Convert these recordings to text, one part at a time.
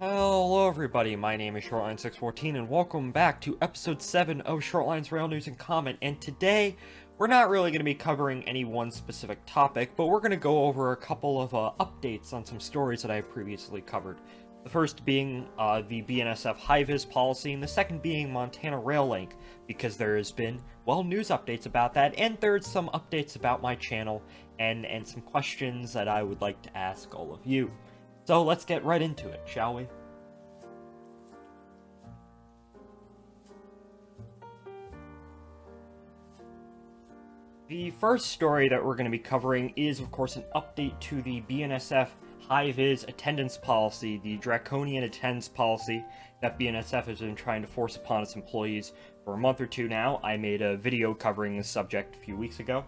Hello everybody, my name is Shortline614 and welcome back to episode 7 of Shortline's Rail News and Comment. And today, we're not really going to be covering any one specific topic, but we're going to go over a couple of updates on some stories that I previously covered. The first being the BNSF HiViz policy, and the second being Montana Rail Link, because there has been, well, news updates about that, and there's some updates about my channel, and some questions that I would like to ask all of you. So let's get right into it, shall we? The first story that we're going to be covering is, of course, an update to the BNSF HiViz attendance policy, the draconian attendance policy that BNSF has been trying to force upon its employees for a month or two now. I made a video covering this subject a few weeks ago.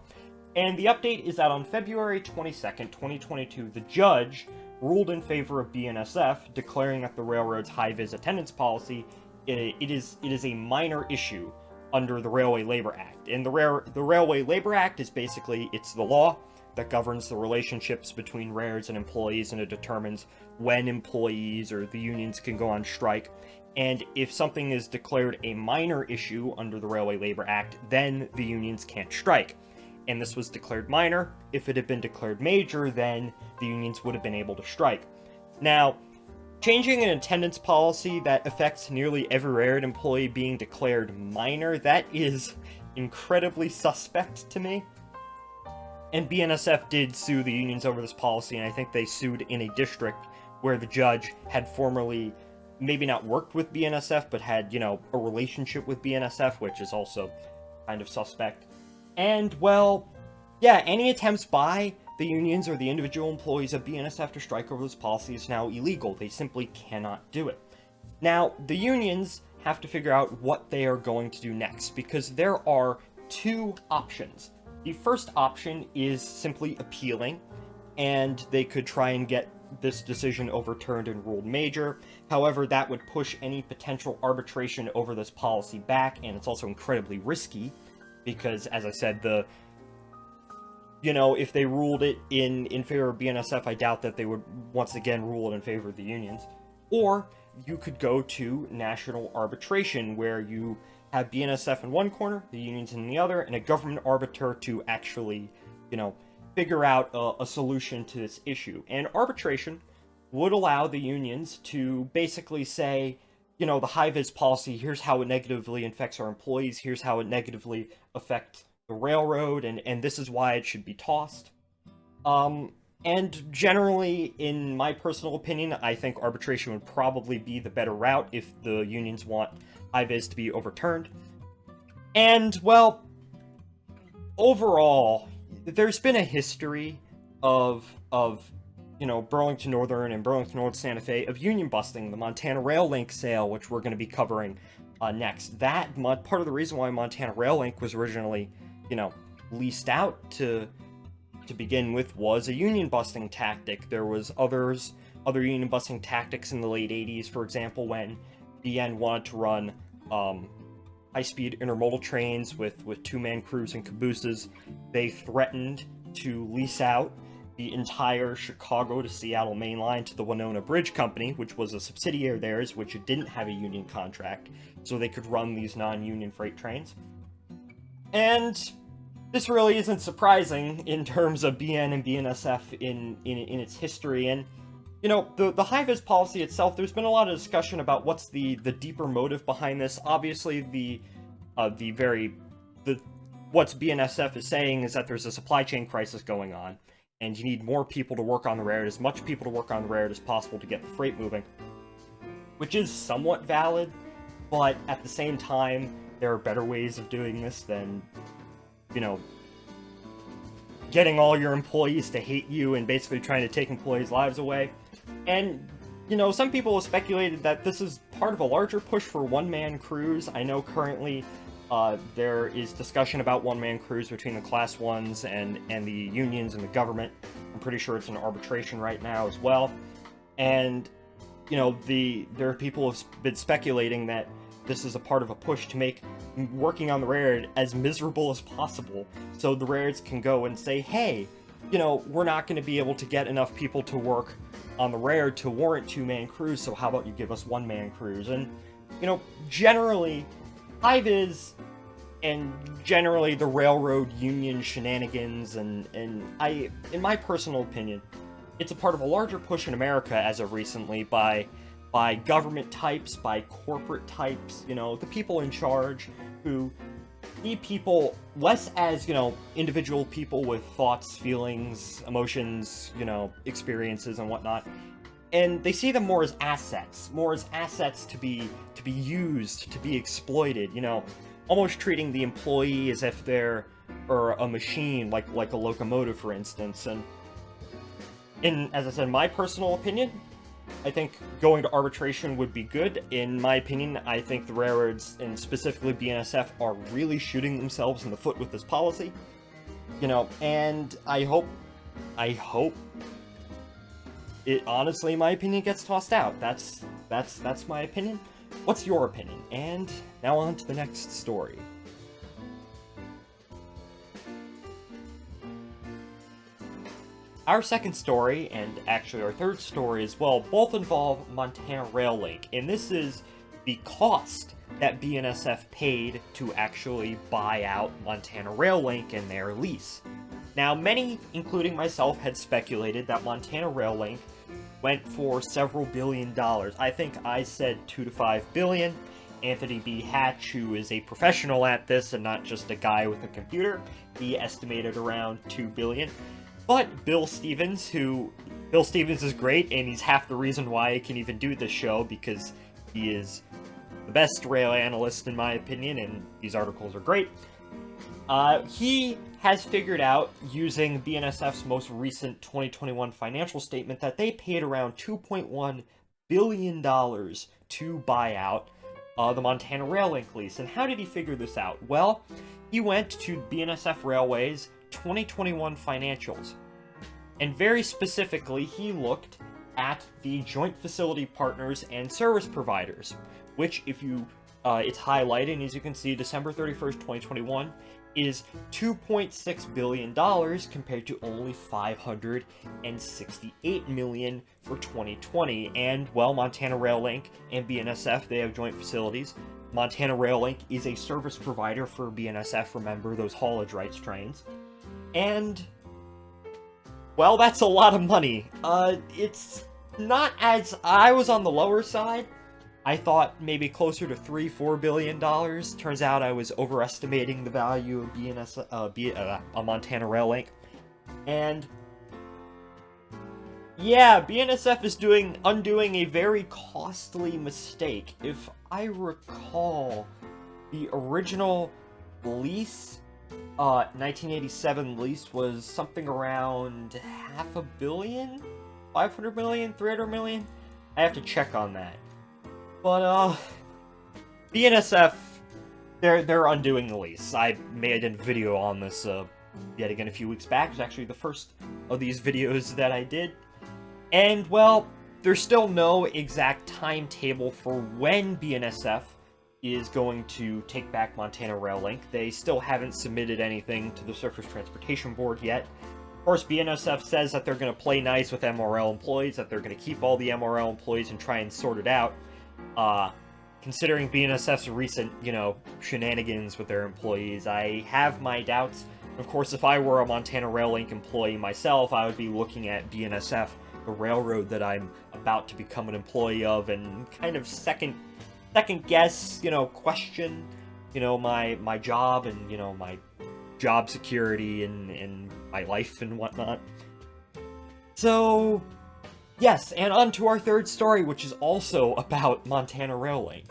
And the update is that on February 22nd, 2022, the judge ruled in favor of BNSF, declaring that the railroad's HiViz attendance policy it is a minor issue under the Railway Labor Act. And the Railway Labor Act is basically, it's the law that governs the relationships between railroads and employees, and it determines when employees or the unions can go on strike. And if something is declared a minor issue under the Railway Labor Act, then the unions can't strike. And this was declared minor. If it had been declared major, then the unions would have been able to strike. Now, changing an attendance policy that affects nearly every railroad employee being declared minor, that is incredibly suspect to me. And BNSF did sue the unions over this policy, and I think they sued in a district where the judge had formerly maybe not worked with BNSF, but had, a relationship with BNSF, which is also kind of suspect. And, well, yeah, any attempts by the unions or the individual employees of BNSF to strike over this policy is now illegal. They simply cannot do it. Now, the unions have to figure out what they are going to do next, because there are two options. The first option is simply appealing, and they could try and get this decision overturned and ruled major. However, that would push any potential arbitration over this policy back, and it's also incredibly risky, because, as I said, if they ruled it in favor of BNSF, I doubt that they would once again rule it in favor of the unions. Or you could go to national arbitration, where you have BNSF in one corner, the unions in the other, and a government arbiter to actually, figure out a solution to this issue. And arbitration would allow the unions to basically say, the HiViz policy, here's how it negatively affects our employees, here's how it negatively affects the railroad, and this is why it should be tossed. And generally, in my personal opinion, I think arbitration would probably be the better route if the unions want HiViz to be overturned. And, well, overall, there's been a history of Burlington Northern and Burlington North Santa Fe of union busting, the Montana Rail Link sale, which we're going to be covering next. That, part of the reason why Montana Rail Link was originally, leased out to begin with, was a union busting tactic. There was other union busting tactics in the late 80s, for example, when BN wanted to run high-speed intermodal trains with two-man crews and cabooses. They threatened to lease out the entire Chicago to Seattle main line to the Winona Bridge Company, which was a subsidiary of theirs, which didn't have a union contract, so they could run these non-union freight trains. And this really isn't surprising in terms of BN and BNSF in its history. And, the HiViz policy itself, there's been a lot of discussion about what's the deeper motive behind this. Obviously, what's BNSF is saying is that there's a supply chain crisis going on, and you need more people to work on the railroad, as much people to work on the railroad as possible to get the freight moving, which is somewhat valid, but at the same time, there are better ways of doing this than, getting all your employees to hate you and basically trying to take employees' lives away. And, some people have speculated that this is part of a larger push for one-man crews. I know currently there is discussion about one-man crews between the Class 1s and the unions and the government. I'm pretty sure it's in arbitration right now as well. And, there are people who have been speculating that this is a part of a push to make working on the railroad as miserable as possible, so the railroads can go and say, hey, we're not going to be able to get enough people to work on the rare to warrant 2-man crews, so how about you give us 1-man crews? And, you know, generally, Hi-Viz and generally the railroad union shenanigans, and in my personal opinion, it's a part of a larger push in America as of recently by government types, by corporate types, you know, the people in charge who see people less as, you know, individual people with thoughts, feelings, emotions, you know, experiences and whatnot, and they see them more as assets to be used, to be exploited, you know, almost treating the employee as if they're a machine, like a locomotive, for instance. And as I said, my personal opinion, I think going to arbitration would be good. In my opinion, I think the railroads, and specifically BNSF, are really shooting themselves in the foot with this policy. You know, and I hope it, honestly, in my opinion, gets tossed out. That's my opinion. What's your opinion? And now on to the next story. Our second story, and actually our third story as well, both involve Montana Rail Link, and this is the cost that BNSF paid to actually buy out Montana Rail Link and their lease. Now, many, including myself, had speculated that Montana Rail Link went for several $billion. I think I said $2 to $5 billion. Anthony B. Hatch, who is a professional at this and not just a guy with a computer, he estimated around $2 billion. But Bill Stevens is great, and he's half the reason why I can even do this show, because he is the best rail analyst in my opinion, and these articles are great. He has figured out, using BNSF's most recent 2021 financial statement, that they paid around $2.1 billion to buy out the Montana Rail Link lease. And how did he figure this out? Well, he went to BNSF Railway's 2021 financials, and very specifically he looked at the joint facility partners and service providers, which, if you it's highlighted, and as you can see, December 31st, 2021 is $2.6 billion compared to only $568 million for 2020. And, well, Montana Rail Link and BNSF, they have joint facilities. Montana Rail Link is a service provider for BNSF, remember, those haulage rights trains. And, well, that's a lot of money. It's not as... I was on the lower side. I thought maybe closer to $3-4 billion. Turns out I was overestimating the value of Montana Rail Link. And, yeah, BNSF is undoing a very costly mistake. If I recall, the original lease, 1987 lease, was something around $500 million, $500 million, $300 million. I have to check on that. But BNSF, they're undoing the lease. I made a video on this yet again a few weeks back. It was actually the first of these videos that I did. And, well, there's still no exact timetable for when BNSF is going to take back Montana Rail Link. They still haven't submitted anything to the Surface Transportation Board yet. Of course, BNSF says that they're going to play nice with MRL employees, that they're going to keep all the MRL employees and try and sort it out. Considering BNSF's recent, you know, shenanigans with their employees, I have my doubts. Of course, if I were a Montana Rail Link employee myself, I would be looking at BNSF, the railroad that I'm about to become an employee of, and kind of second guess, you know, question, you know, my job and, you know, my job security and my life and whatnot. So, yes, and on to our third story, which is also about Montana Rail Link.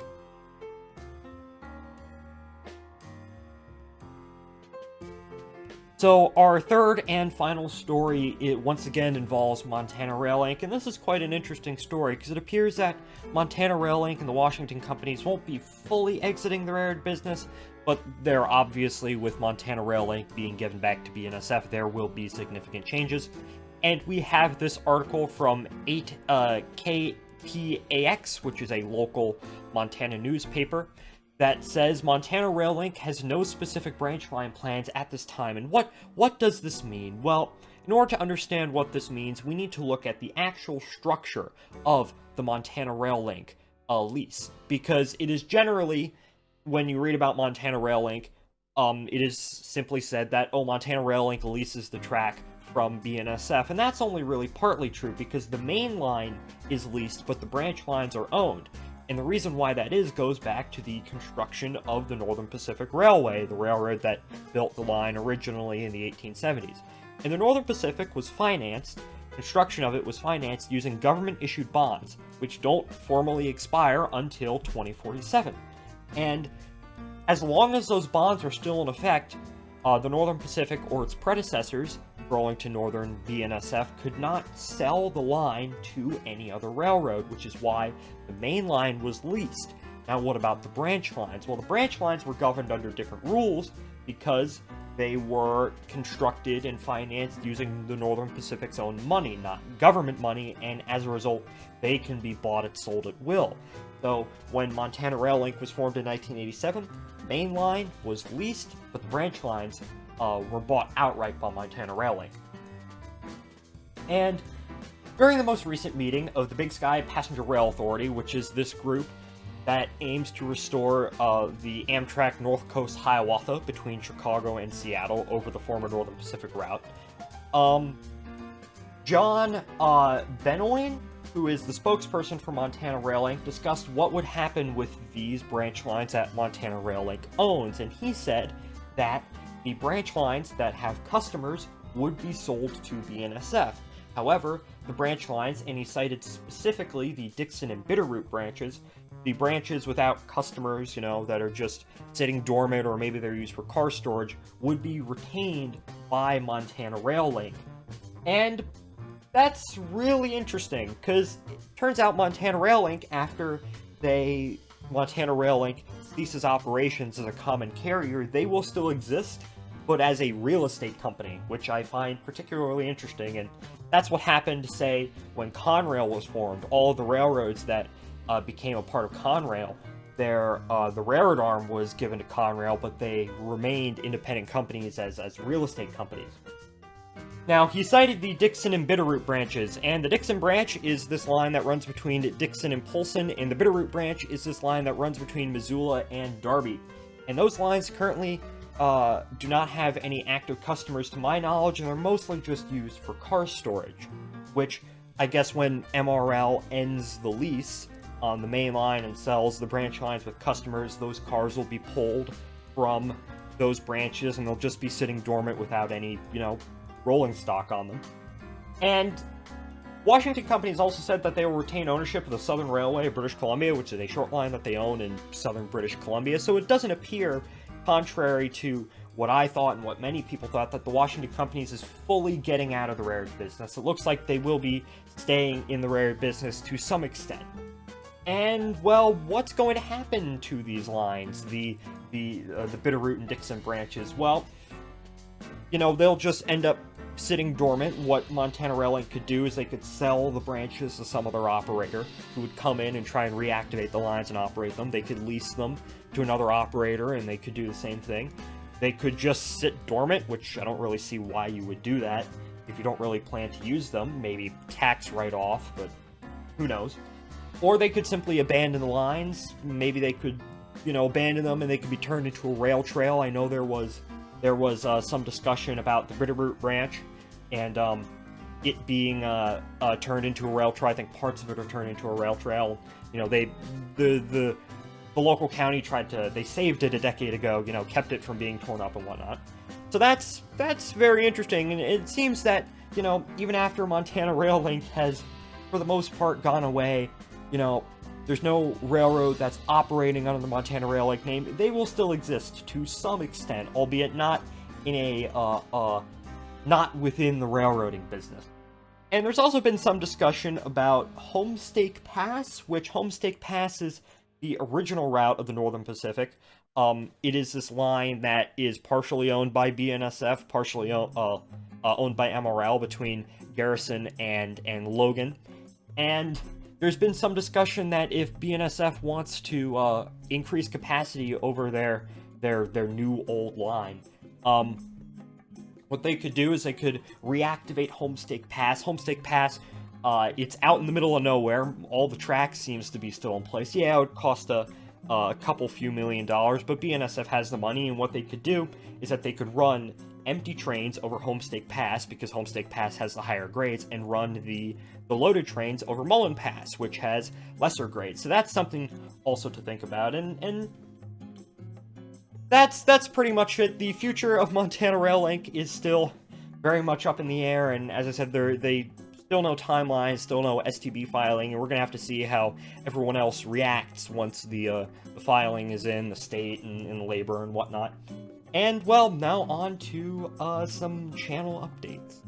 So our third and final story, it once again involves Montana Rail Link, and this is quite an interesting story because it appears that Montana Rail Link and the Washington companies won't be fully exiting the railroad business, but they're obviously, with Montana Rail Link being given back to BNSF, there will be significant changes. And we have this article from 8KPAX, which is a local Montana newspaper, that says Montana Rail Link has no specific branch line plans at this time. And what does this mean? Well, in order to understand what this means, we need to look at the actual structure of the Montana Rail Link lease, because it is generally, when you read about Montana Rail Link, it is simply said that, oh, Montana Rail Link leases the track from BNSF, and that's only really partly true, because the main line is leased, but the branch lines are owned. And the reason why that is goes back to the construction of the Northern Pacific Railway, the railroad that built the line originally in the 1870s. And the Northern Pacific was financed, construction of it was financed using government-issued bonds, which don't formally expire until 2047. And as long as those bonds are still in effect, the Northern Pacific or its predecessors, Burlington Northern BNSF, could not sell the line to any other railroad, which is why the main line was leased. Now, what about the branch lines? Well, the branch lines were governed under different rules because they were constructed and financed using the Northern Pacific's own money, not government money, and as a result, they can be bought and sold at will. So, when Montana Rail Link was formed in 1987, the main line was leased, but the branch lines were bought outright by Montana Rail Link. And during the most recent meeting of the Big Sky Passenger Rail Authority, which is this group that aims to restore the Amtrak North Coast Hiawatha between Chicago and Seattle over the former Northern Pacific route, John Benoin, who is the spokesperson for Montana Rail Link, discussed what would happen with these branch lines that Montana Rail Link owns, and he said that the branch lines that have customers would be sold to BNSF. However, the branch lines, and he cited specifically the Dixon and Bitterroot branches, the branches without customers, that are just sitting dormant or maybe they're used for car storage, would be retained by Montana Rail Link. And that's really interesting, because it turns out Montana Rail Link, after Montana Rail Link ceases operations as a common carrier, they will still exist, but as a real estate company, which I find particularly interesting. And that's what happened, say, when Conrail was formed. All of the railroads that became a part of Conrail, the railroad arm was given to Conrail, but they remained independent companies as real estate companies. Now, he cited the Dixon and Bitterroot branches, and the Dixon branch is this line that runs between Dixon and Polson, and the Bitterroot branch is this line that runs between Missoula and Darby. And those lines currently do not have any active customers to my knowledge, and they're mostly just used for car storage, which I guess when MRL ends the lease on the main line and sells the branch lines with customers, those cars will be pulled from those branches and they'll just be sitting dormant without any, rolling stock on them. And Washington Companies also said that they will retain ownership of the Southern Railway of British Columbia, which is a short line that they own in southern British Columbia, so it doesn't appear, contrary to what I thought and what many people thought, that the Washington Companies is fully getting out of the railroad business. It looks like they will be staying in the railroad business to some extent. And, well, what's going to happen to these lines, the Bitterroot and Dixon branches? Well, they'll just end up sitting dormant. What Montana Rail Link could do is they could sell the branches to some other operator who would come in and try and reactivate the lines and operate them. They could lease them to another operator and they could do the same thing. They could just sit dormant, which I don't really see why you would do that if you don't really plan to use them. Maybe tax write-off, but who knows. Or they could simply abandon the lines. Maybe they could, abandon them and they could be turned into a rail trail. I know there was some discussion about the Bitterroot branch and it being turned into a rail trail. I think parts of it are turned into a rail trail. The local county they saved it a decade ago, kept it from being torn up and whatnot. So that's very interesting, and it seems that, even after Montana Rail Link has, for the most part, gone away, there's no railroad that's operating under the Montana Rail Link name. They will still exist to some extent, albeit not in not within the railroading business. And there's also been some discussion about Homestake Pass, which Homestake Pass is the original route of the Northern Pacific. It is this line that is partially owned by BNSF, partially owned by MRL between Garrison and Logan. And there's been some discussion that if BNSF wants to increase capacity over their new old line, what they could do is they could reactivate Homestake Pass. Homestake Pass, it's out in the middle of nowhere. All the tracks seems to be still in place. Yeah, it would cost a couple few $1 million, but BNSF has the money, and what they could do is that they could run empty trains over Homestake Pass, because Homestake Pass has the higher grades, and run the loaded trains over Mullen Pass, which has lesser grades. So that's something also to think about, and that's pretty much it. The future of Montana Rail Link is still very much up in the air, and as I said, they still no timeline, still no STB filing, and we're gonna have to see how everyone else reacts once the filing is in, the state and labor and whatnot. And, well, now on to some channel updates.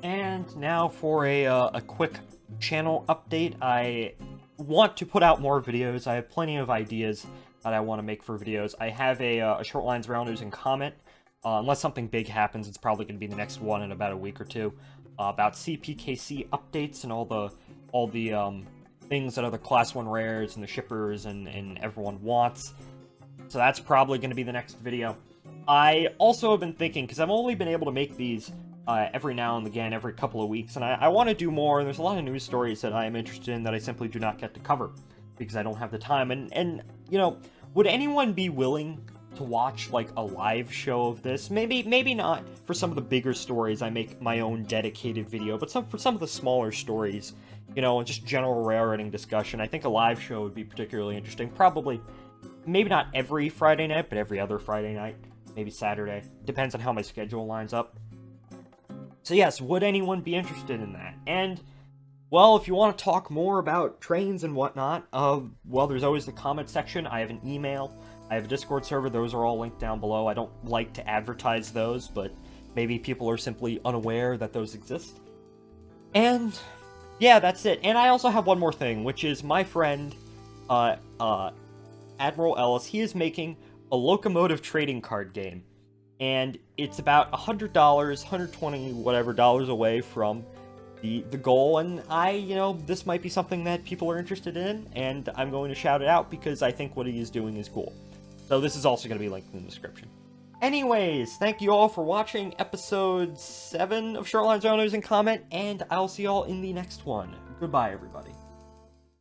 And now for a quick channel update. I want to put out more videos. I have plenty of ideas that I want to make for videos. I have a Shortline's Rail News and comment. Unless something big happens, it's probably going to be the next one in about a week or two. About CPKC updates and all the things that other Class 1 rares and the shippers and everyone wants. So that's probably going to be the next video. I also have been thinking, because I've only been able to make these every now and again, every couple of weeks, and I want to do more, and there's a lot of news stories that I am interested in that I simply do not get to cover, because I don't have the time, and you know, would anyone be willing to watch, like, a live show of this? Maybe not for some of the bigger stories, I make my own dedicated video, but for some of the smaller stories, you know, and just general railroading discussion, I think a live show would be particularly interesting. Probably, maybe not every Friday night, but every other Friday night, maybe Saturday. Depends on how my schedule lines up. So yes, would anyone be interested in that? And, well, if you want to talk more about trains and whatnot, well, there's always the comment section. I have an email. I have a Discord server. Those are all linked down below. I don't like to advertise those, but maybe people are simply unaware that those exist. And yeah, that's it. And I also have one more thing, which is my friend, Admiral Ellis. He is making a locomotive trading card game. And it's about $100, $120 whatever dollars away from the goal, and this might be something that people are interested in, and I'm going to shout it out because I think what he is doing is cool. So this is also going to be linked in the description. Anyways, thank you all for watching episode 7 of Shortline's Rail News and Comment, and I'll see y'all in the next one. Goodbye, everybody.